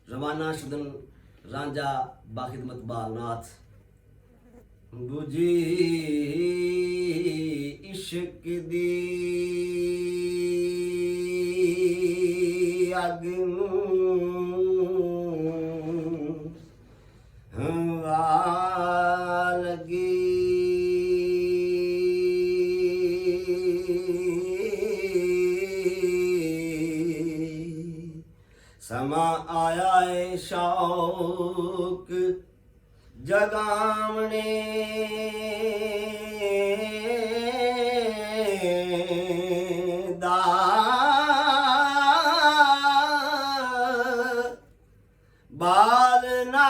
रवाना शुदन रांझा बाखिदमत बालनाथ। बुझी इश्क दी अग लगी समा आया है शौक जगावने दा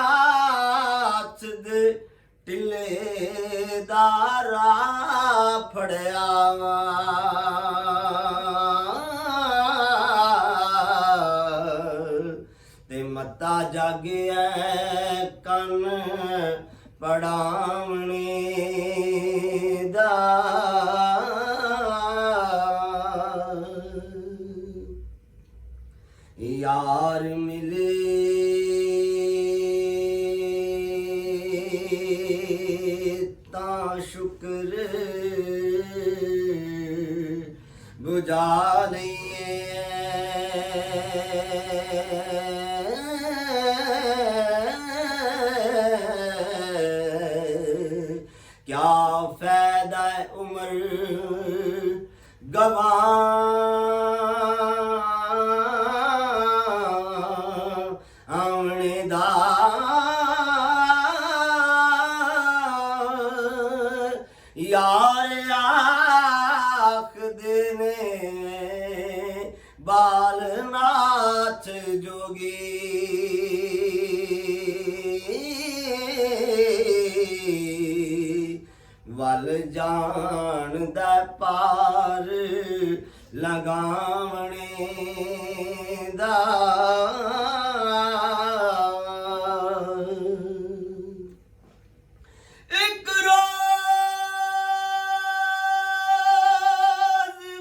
बालनाथ दे टिले दारा फड़िया ते मता जागिया कन पड़ावने दा यार मिले ता शुक्र बुझा लइए क्या फायदा उम्र गवाने दा यार आखदे ने बालनाथ जोगी वल जान दा पार लगावने दा एक रोज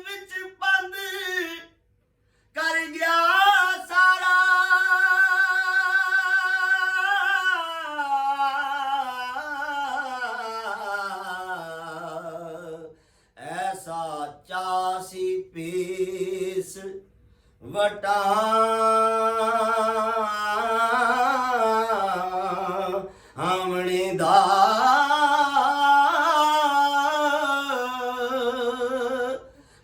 विच बंद कर गया सारा ऐसा चासी पीस वटा हमने दा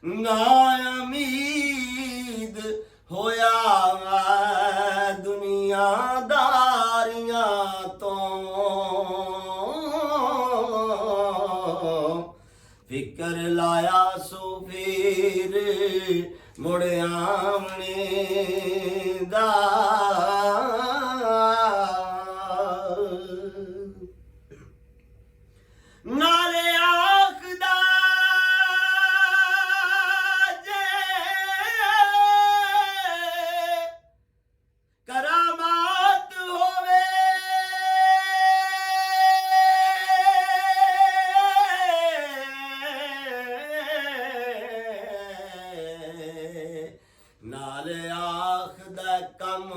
ना उम्मीद होया दुनियादारियां तो फिकर लाया सो फिर मुड़ आमने दा नाले आखदा जे करामात होवे नाले आखदा कम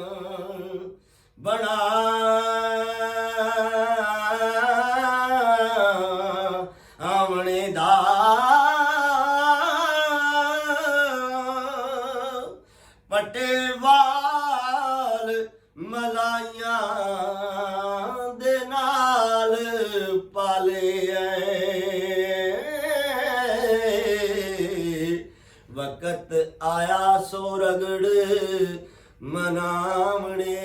बना आमने दा पटेवाल मलाइया दे नाल पाले वक्त आया सो रगड़ मनावने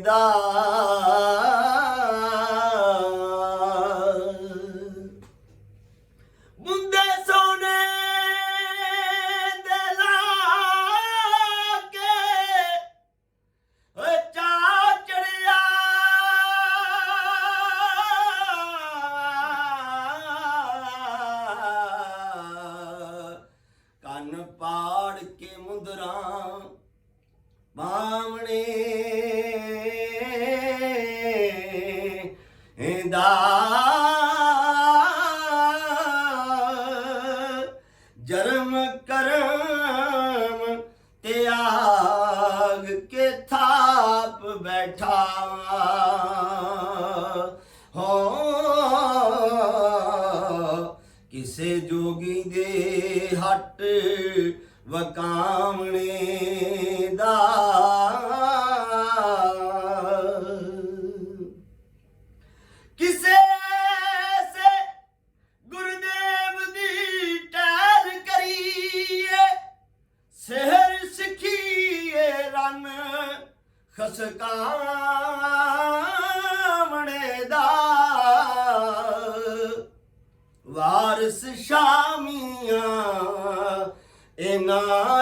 दा मुंदे सोने दिला के चा चढ़िया कन पाड़ के मुंदरा बावने दा जरम करम त्याग के था ਬੈਠਾ ਹੋ ਕਿਸੇ ਜੋਗੀ ਦੇ ਹੱਟ ਵਕਾਮਣੇ ਦਾ ਕਿਸੇ ਐਸੇ ਗੁਰਦੇਵ ਦੀ ਟਹਿਲ ਕਰੀਏ ਸਹਿਰ ਸਿੱਖੀਏ ਰਨ ਖਸਕਾਮਣੇ ਦਾ ਵਾਰਿਸ ਸ਼ਾਮੀਆਂ ਇਹਨਾਂ